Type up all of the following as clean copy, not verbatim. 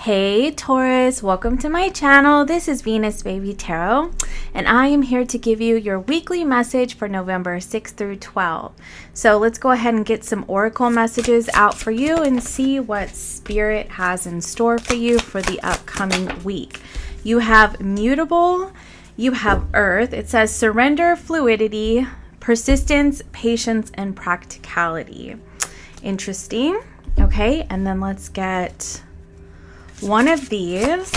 Hey Taurus, welcome to my channel. This is Venus Baby Tarot, and I am here to give you your weekly message for November 6th through 12th. So let's go ahead and get some oracle messages out for you and see what Spirit has in store for you for the upcoming week. You have mutable, you have earth. It says surrender, fluidity, persistence, patience, and practicality. Interesting. Okay, and then let's get one of these.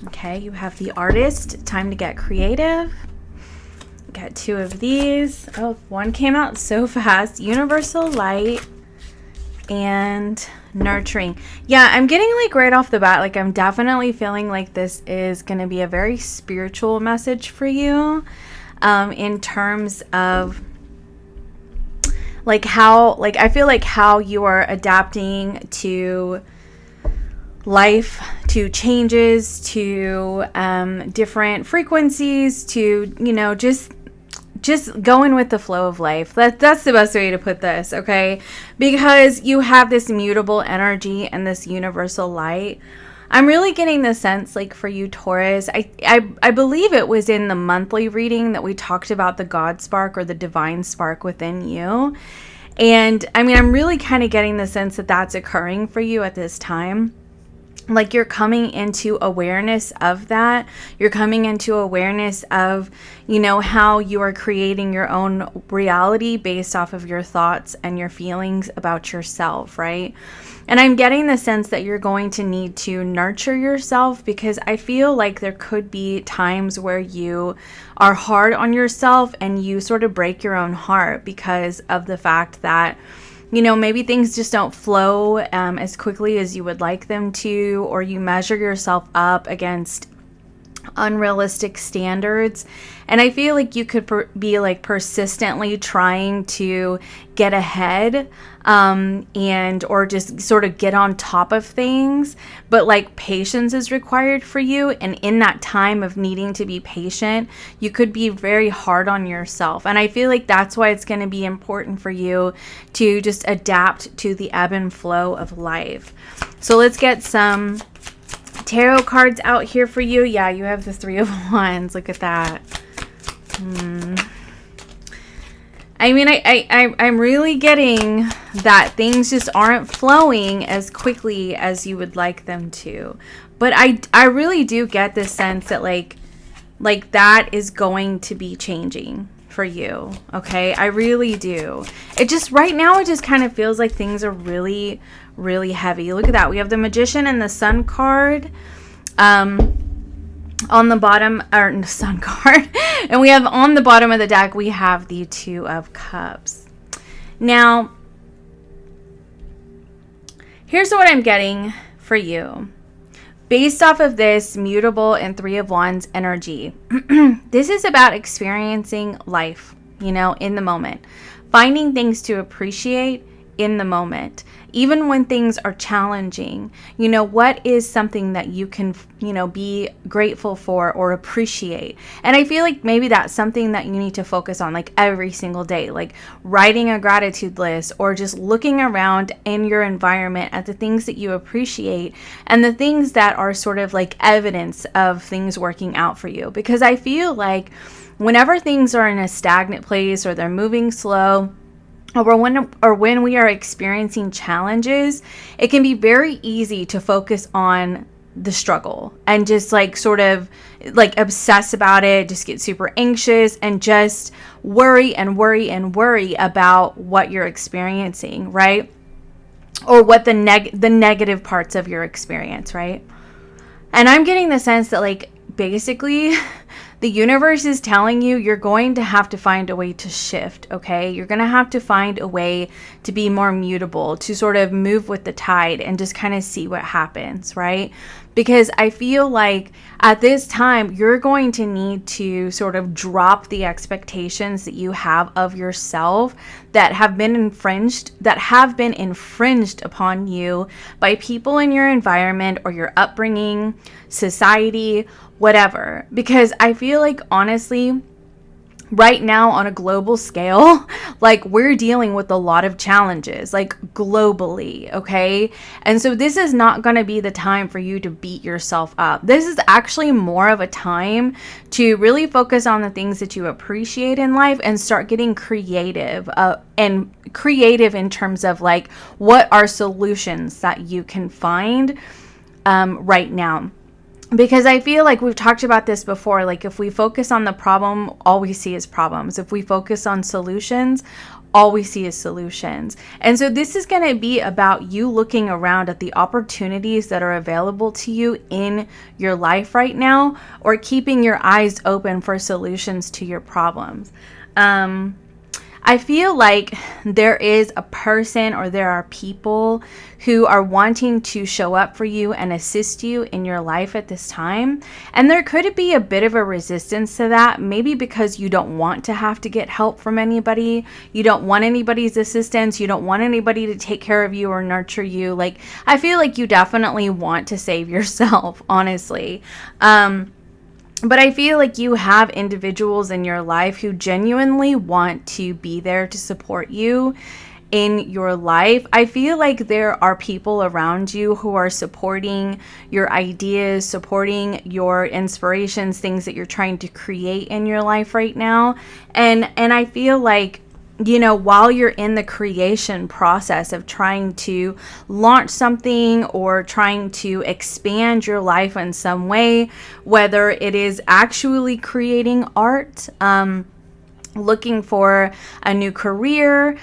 Okay, you have the artist, time to get creative. Got two of these. Oh, one came out so fast. Universal light and nurturing. Yeah, I'm getting like right off the bat, like I'm definitely feeling like this is going to be a very spiritual message for you, in terms of like how, like I feel like how you are adapting to life, to changes, to different frequencies, to, you know, just going with the flow of life. That's the best way to put this, okay? Because you have this mutable energy and this universal light. I'm really getting the sense, like for you Taurus, I believe it was in the monthly reading that we talked about the God spark or the divine spark within you. And I mean, I'm really kind of getting the sense that that's occurring for you at this time. Like you're coming into awareness of that. You're coming into awareness of, you know, how you are creating your own reality based off of your thoughts and your feelings about yourself, right? And I'm getting the sense that you're going to need to nurture yourself, because I feel like there could be times where you are hard on yourself and you sort of break your own heart because of the fact that, you know, maybe things just don't flow as quickly as you would like them to, or you measure yourself up against unrealistic standards. And I feel like you could be like persistently trying to get ahead, and or just sort of get on top of things, but like patience is required for you. And in that time of needing to be patient, you could be very hard on yourself. And I feel like that's why it's going to be important for you to just adapt to the ebb and flow of life. So let's get some tarot cards out here for you. Yeah, you have the Three of Wands. Look at that. I mean, I'm really getting that things just aren't flowing as quickly as you would like them to. But I really do get this sense that like that is going to be changing for you. Okay, I really do. It just right now it just kind of feels like things are really, really heavy. Look at that. We have the Magician and the Sun card on the bottom, or the Sun card. And we have on the bottom of the deck, we have the Two of Cups. Now, here's what I'm getting for you. Based off of this mutable and Three of Wands energy, this is about experiencing life, you know, in the moment. Finding things to appreciate in the moment. Even when things are challenging, you know, what is something that you can, you know, be grateful for or appreciate? And I feel like maybe that's something that you need to focus on like every single day, like writing a gratitude list or just looking around in your environment at the things that you appreciate and the things that are sort of like evidence of things working out for you. Because I feel like whenever things are in a stagnant place or they're moving slow, or when we are experiencing challenges, it can be very easy to focus on the struggle and just like sort of like obsess about it, just get super anxious and just worry and worry and worry about what you're experiencing, right? Or what the negative parts of your experience, right? And I'm getting the sense that like basically the universe is telling you you're going to have to find a way to shift, okay? You're going to have to find a way to be more mutable, to sort of move with the tide and just kind of see what happens, right? Because I feel like at this time, you're going to need to sort of drop the expectations that you have of yourself that have been infringed upon you by people in your environment or your upbringing, society, whatever. Because I feel like honestly, right now on a global scale, like we're dealing with a lot of challenges, like globally, okay? And so this is not going to be the time for you to beat yourself up. This is actually more of a time to really focus on the things that you appreciate in life and start getting creative, and creative in terms of like what are solutions that you can find right now. Because I feel like we've talked about this before, like if we focus on the problem, all we see is problems. If we focus on solutions, all we see is solutions. And so this is going to be about you looking around at the opportunities that are available to you in your life right now, or keeping your eyes open for solutions to your problems. I feel like there is a person, or there are people who are wanting to show up for you and assist you in your life at this time. And there could be a bit of a resistance to that, maybe because you don't want to have to get help from anybody. You don't want anybody's assistance. You don't want anybody to take care of you or nurture you. Like, I feel like you definitely want to save yourself, honestly. But I feel like you have individuals in your life who genuinely want to be there to support you in your life. I feel like there are people around you who are supporting your ideas, supporting your inspirations, things that you're trying to create in your life right now. And I feel like, you know, while you're in the creation process of trying to launch something or trying to expand your life in some way, whether it is actually creating art, looking for a new career,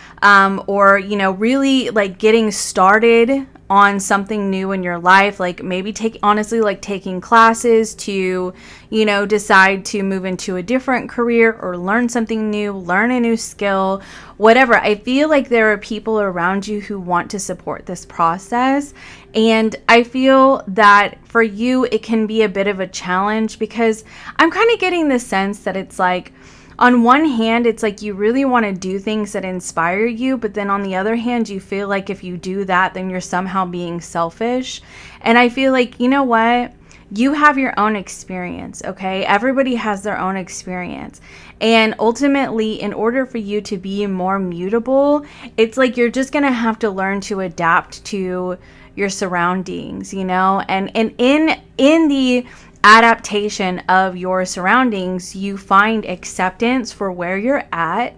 or, you know, really like getting started on something new in your life, like maybe taking classes to, you know, decide to move into a different career or learn something new, learn a new skill, whatever. I feel like there are people around you who want to support this process. And I feel that for you, it can be a bit of a challenge, because I'm kind of getting the sense that it's like, on one hand, it's like you really want to do things that inspire you, but then on the other hand, you feel like if you do that, then you're somehow being selfish. And I feel like, you know what? You have your own experience, okay? Everybody has their own experience. And ultimately, in order for you to be more mutable, it's like you're just going to have to learn to adapt to your surroundings, you know? And in the adaptation of your surroundings, you find acceptance for where you're at,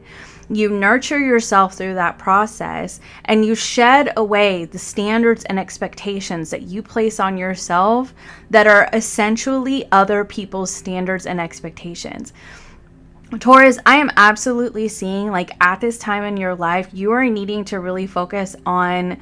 you nurture yourself through that process, and you shed away the standards and expectations that you place on yourself that are essentially other people's standards and expectations. Taurus, I am absolutely seeing like at this time in your life, you are needing to really focus on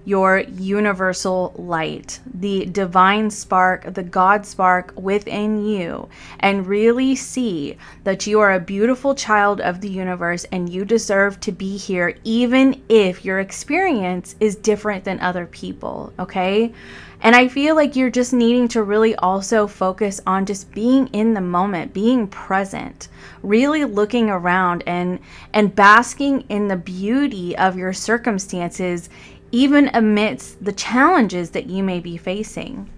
your universal light, the divine spark, the God spark within you, and really see that you are a beautiful child of the universe and you deserve to be here, even if your experience is different than other people, okay? And I feel like you're just needing to really also focus on just being in the moment, being present, really looking around and basking in the beauty of your circumstances, even amidst the challenges that you may be facing.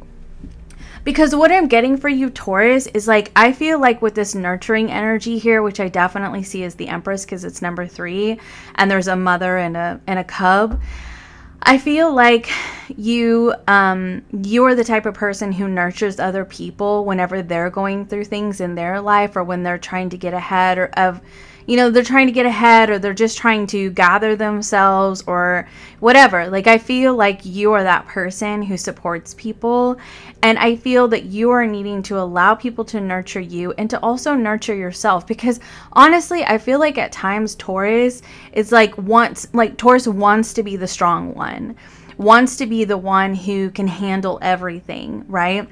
Because what I'm getting for you, Taurus, is like, I feel like with this nurturing energy here, which I definitely see as the Empress because it's number 3, and there's a mother and a cub, I feel like you are the type of person who nurtures other people whenever they're going through things in their life, or when they're trying to get ahead, or they're trying to get ahead, or they're just trying to gather themselves or whatever. Like, I feel like you are that person who supports people. And I feel that you are needing to allow people to nurture you and to also nurture yourself. Because honestly, I feel like at times Taurus is Taurus wants to be the strong one, wants to be the one who can handle everything, right?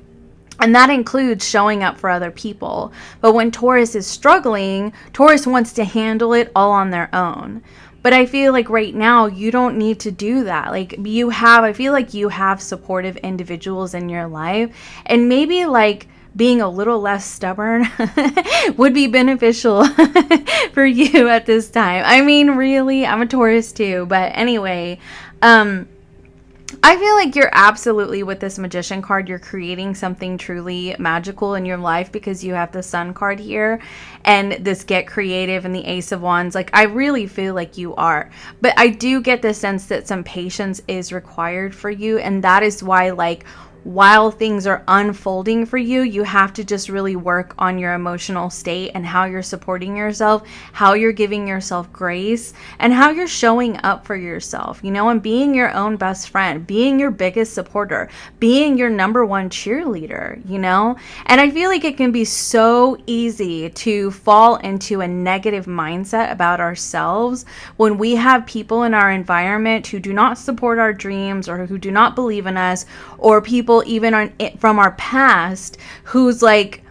And that includes showing up for other people. But when Taurus is struggling, Taurus wants to handle it all on their own. But I feel like right now, you don't need to do that. I feel like you have supportive individuals in your life. And maybe being a little less stubborn would be beneficial for you at this time. I mean, really, I'm a Taurus too. But anyway, I feel like you're absolutely, with this Magician card, you're creating something truly magical in your life because you have the Sun card here and this Get Creative and the Ace of Wands. Like, I really feel like you are. But I do get the sense that some patience is required for you. And that is why, like, while things are unfolding for you, you have to just really work on your emotional state and how you're supporting yourself, how you're giving yourself grace, and how you're showing up for yourself, you know, and being your own best friend, being your biggest supporter, being your number one cheerleader, you know. And I feel like it can be so easy to fall into a negative mindset about ourselves when we have people in our environment who do not support our dreams or who do not believe in us, or people even from our past whose like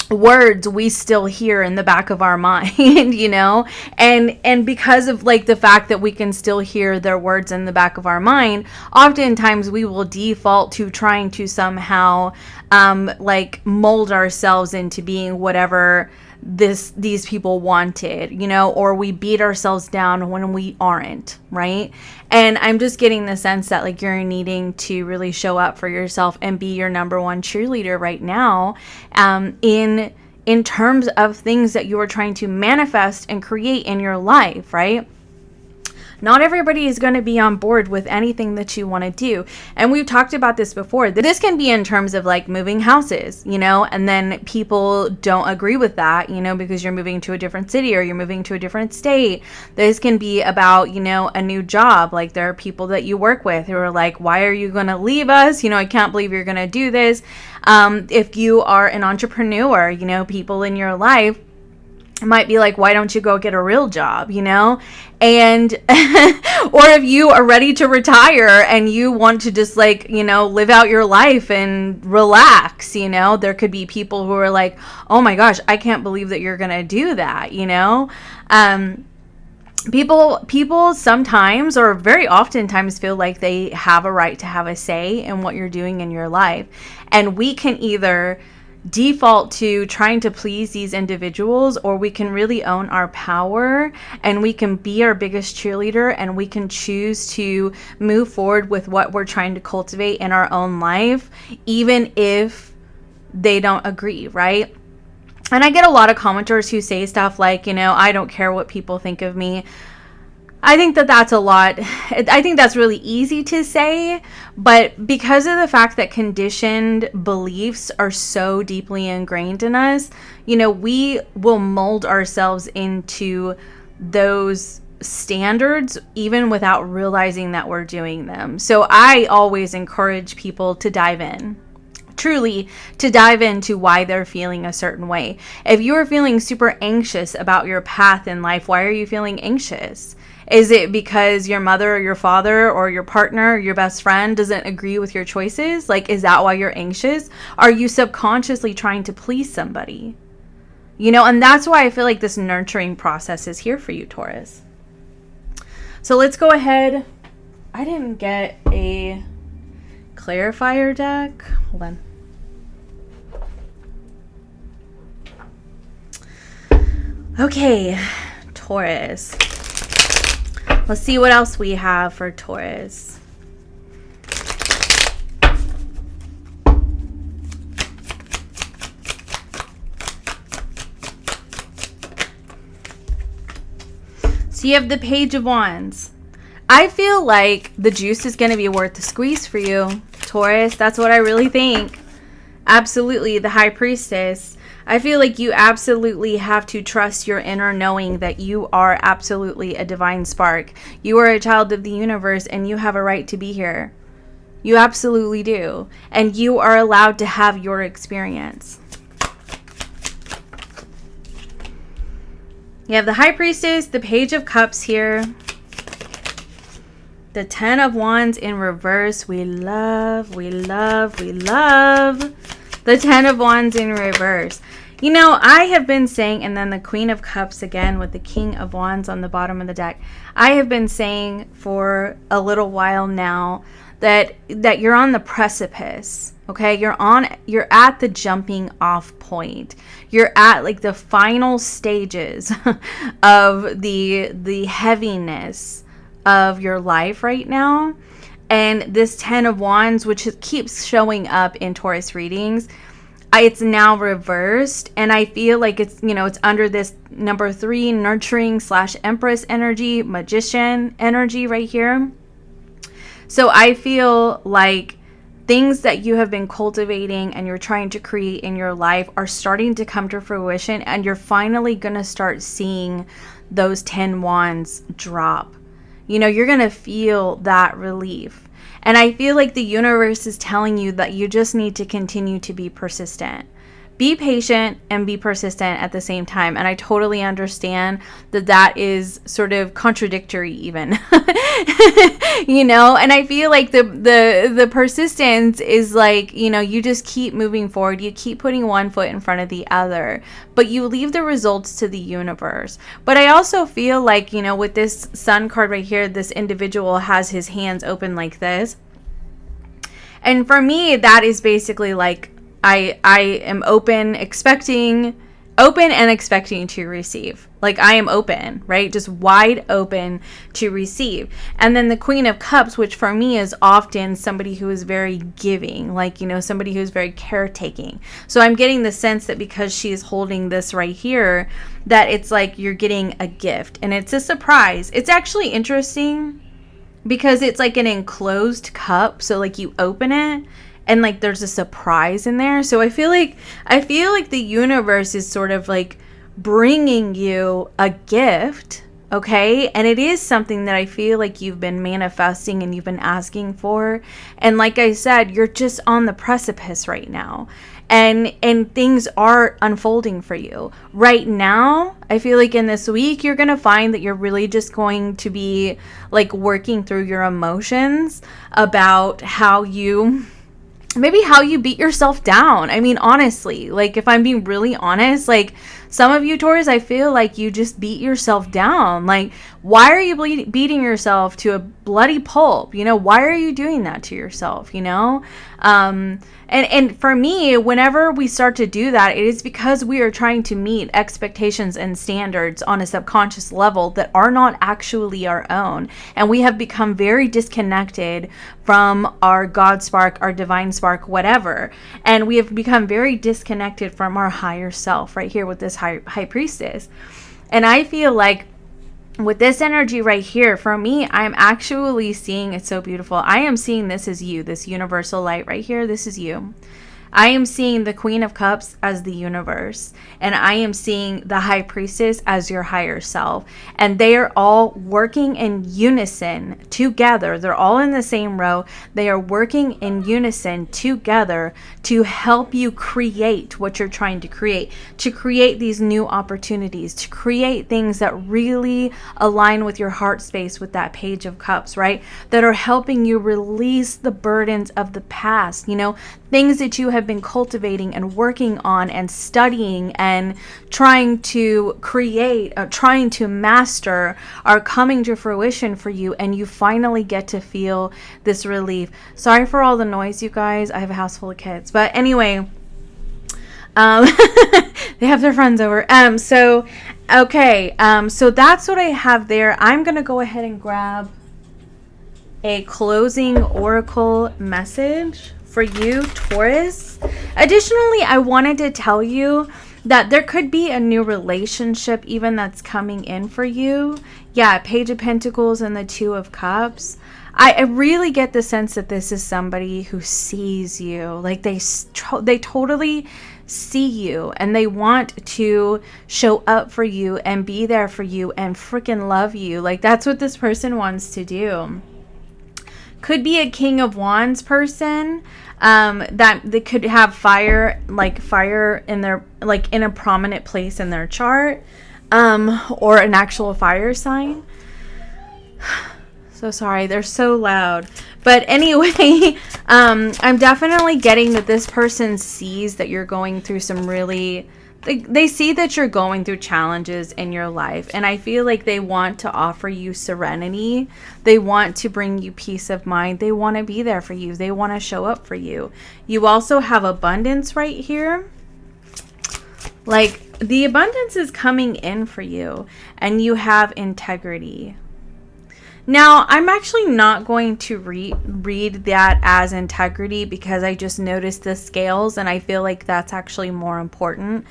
words we still hear in the back of our mind, you know, and because of like the fact that we can still hear their words in the back of our mind, oftentimes we will default to trying to somehow like mold ourselves into being whatever these people wanted, you know, or we beat ourselves down when we aren't, right? And I'm just getting the sense that like you're needing to really show up for yourself and be your number one cheerleader right now, in terms of things that you are trying to manifest and create in your life, right? Not everybody is going to be on board with anything that you want to do. And we've talked about this before. This can be in terms of like moving houses, you know, and then people don't agree with that, you know, because you're moving to a different city or you're moving to a different state. This can be about, you know, a new job. Like there are people that you work with who are like, why are you going to leave us? You know, I can't believe you're going to do this. If you are an entrepreneur, you know, people in your life might be like, why don't you go get a real job, you know? And or if you are ready to retire and you want to just like, you know, live out your life and relax, you know, there could be people who are like, oh my gosh, I can't believe that you're gonna do that, you know? People sometimes, or very oftentimes, feel like they have a right to have a say in what you're doing in your life. And we can either default to trying to please these individuals, or we can really own our power and we can be our biggest cheerleader, and we can choose to move forward with what we're trying to cultivate in our own life, even if they don't agree, right? And I get a lot of commenters who say stuff like, you know, I don't care what people think of me. I think that that's a lot. I think that's really easy to say, but because of the fact that conditioned beliefs are so deeply ingrained in us, you know, we will mold ourselves into those standards even without realizing that we're doing them. So I always encourage people to dive in. Truly, to dive into why they're feeling a certain way. If you're feeling super anxious about your path in life, why are you feeling anxious? Is it because your mother or your father or your partner or your best friend doesn't agree with your choices? Like, is that why you're anxious? Are you subconsciously trying to please somebody? You know, and that's why I feel like this nurturing process is here for you, Taurus. So let's go ahead. I didn't get a clarifier deck. Hold on. Okay, Taurus. Let's see what else we have for Taurus. So you have the Page of Wands. I feel like the juice is going to be worth the squeeze for you, Taurus. That's what I really think. Absolutely, the High Priestess. I feel like you absolutely have to trust your inner knowing that you are absolutely a divine spark. You are a child of the universe and you have a right to be here. You absolutely do. And you are allowed to have your experience. You have the High Priestess, the Page of Cups here. The Ten of Wands in reverse. We love, we love, we love the Ten of Wands in reverse. You know, I have been saying, and then the Queen of Cups again with the King of Wands on the bottom of the deck. I have been saying for a little while now that you're on the precipice. Okay, you're at the jumping off point. You're at like the final stages of the heaviness of your life right now. And this 10 of Wands, which keeps showing up in Taurus readings, it's now reversed. And I feel like it's, you know, it's under this number 3, nurturing / Empress energy, magician energy right here. So I feel like things that you have been cultivating and you're trying to create in your life are starting to come to fruition, and you're finally going to start seeing those 10 wands drop. You know, you're going to feel that relief. And I feel like the universe is telling you that you just need to continue to be persistent. Be patient and be persistent at the same time. And I totally understand that that is sort of contradictory even. You know, and I feel like the persistence is like, you know, you just keep moving forward. You keep putting one foot in front of the other, but you leave the results to the universe. But I also feel like, you know, with this Sun card right here, this individual has his hands open like this. And for me, that is basically like, I am open and expecting to receive. Like, I am open, right? Just wide open to receive. And then the Queen of Cups, which for me is often somebody who is very giving, like, you know, somebody who is very caretaking. So I'm getting the sense that because she's holding this right here, that it's like you're getting a gift and it's a surprise. It's actually interesting because it's like an enclosed cup. So like you open it and like there's a surprise in there. So I feel like the universe is sort of like bringing you a gift, okay? And it is something that I feel like you've been manifesting and you've been asking for. And like I said, you're just on the precipice right now. And things are unfolding for you. Right now, I feel like in this week, you're going to find that you're really just going to be like working through your emotions about how you beat yourself down. I mean, honestly, like if I'm being really honest, like some of you Taurus, I feel like you just beat yourself down. Like, why are you beating yourself to a bloody pulp? You know, why are you doing that to yourself? You know, and for me, whenever we start to do that, it is because we are trying to meet expectations and standards on a subconscious level that are not actually our own. And we have become very disconnected from our God spark, our divine spark, whatever. And we have become very disconnected from our higher self right here with this high priestess. And I feel like with this energy right here, for me, I'm actually seeing, it's so beautiful. I am seeing this as you, this universal light right here. This is you. I am seeing the Queen of Cups as the universe, and I am seeing the High Priestess as your higher self, and they are all working in unison together. They're all in the same row. They are working in unison together to help you create what you're trying to create these new opportunities, to create things that really align with your heart space with that Page of Cups, right? That are helping you release the burdens of the past, you know, things that you have been cultivating and working on and studying and trying to create, trying to master are coming to fruition for you, and you finally get to feel this relief. Sorry for all the noise, you guys. I have a house full of kids. But anyway, they have their friends over. So that's what I have there. I'm going to go ahead and grab a closing oracle message for you, Taurus. Additionally, I wanted to tell you that there could be a new relationship even that's coming in for you. Yeah, Page of Pentacles and the Two of Cups. I really get the sense that this is somebody who sees you. Like they totally see you, and they want to show up for you and be there for you and freaking love you. Like that's what this person wants to do. Could be a King of Wands person that they could have fire in their, like in a prominent place in their chart, or an actual fire sign. So sorry, they're so loud. But anyway, I'm definitely getting that this person sees that you're going through some really, they see that you're going through challenges in your life, and I feel like they want to offer you serenity. They want to bring you peace of mind. They want to be there for you. They want to show up for you. You also have abundance right here. Like the abundance is coming in for you, and you have integrity. Now, I'm actually not going to read that as integrity because I just noticed the scales and I feel like that's actually more important.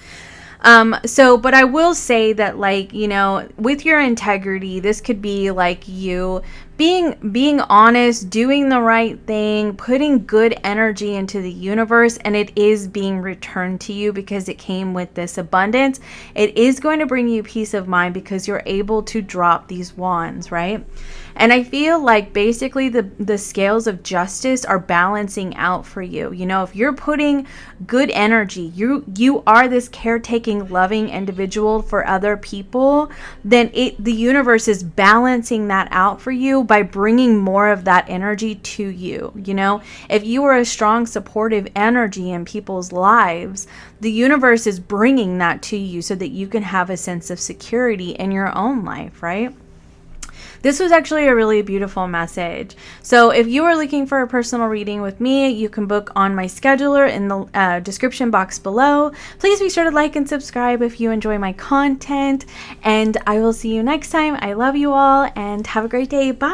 But I will say that, like, you know, with your integrity, this could be like you being honest, doing the right thing, putting good energy into the universe, and it is being returned to you because it came with this abundance. It is going to bring you peace of mind because you're able to drop these wands, right? And I feel like basically the scales of justice are balancing out for you. You know, if you're putting good energy, you are this caretaking, loving individual for other people, then the universe is balancing that out for you by bringing more of that energy to you. You know, if you are a strong, supportive energy in people's lives, the universe is bringing that to you so that you can have a sense of security in your own life, right? This was actually a really beautiful message. So if you are looking for a personal reading with me, you can book on my scheduler in the description box below. Please be sure to like and subscribe if you enjoy my content. And I will see you next time. I love you all and have a great day. Bye.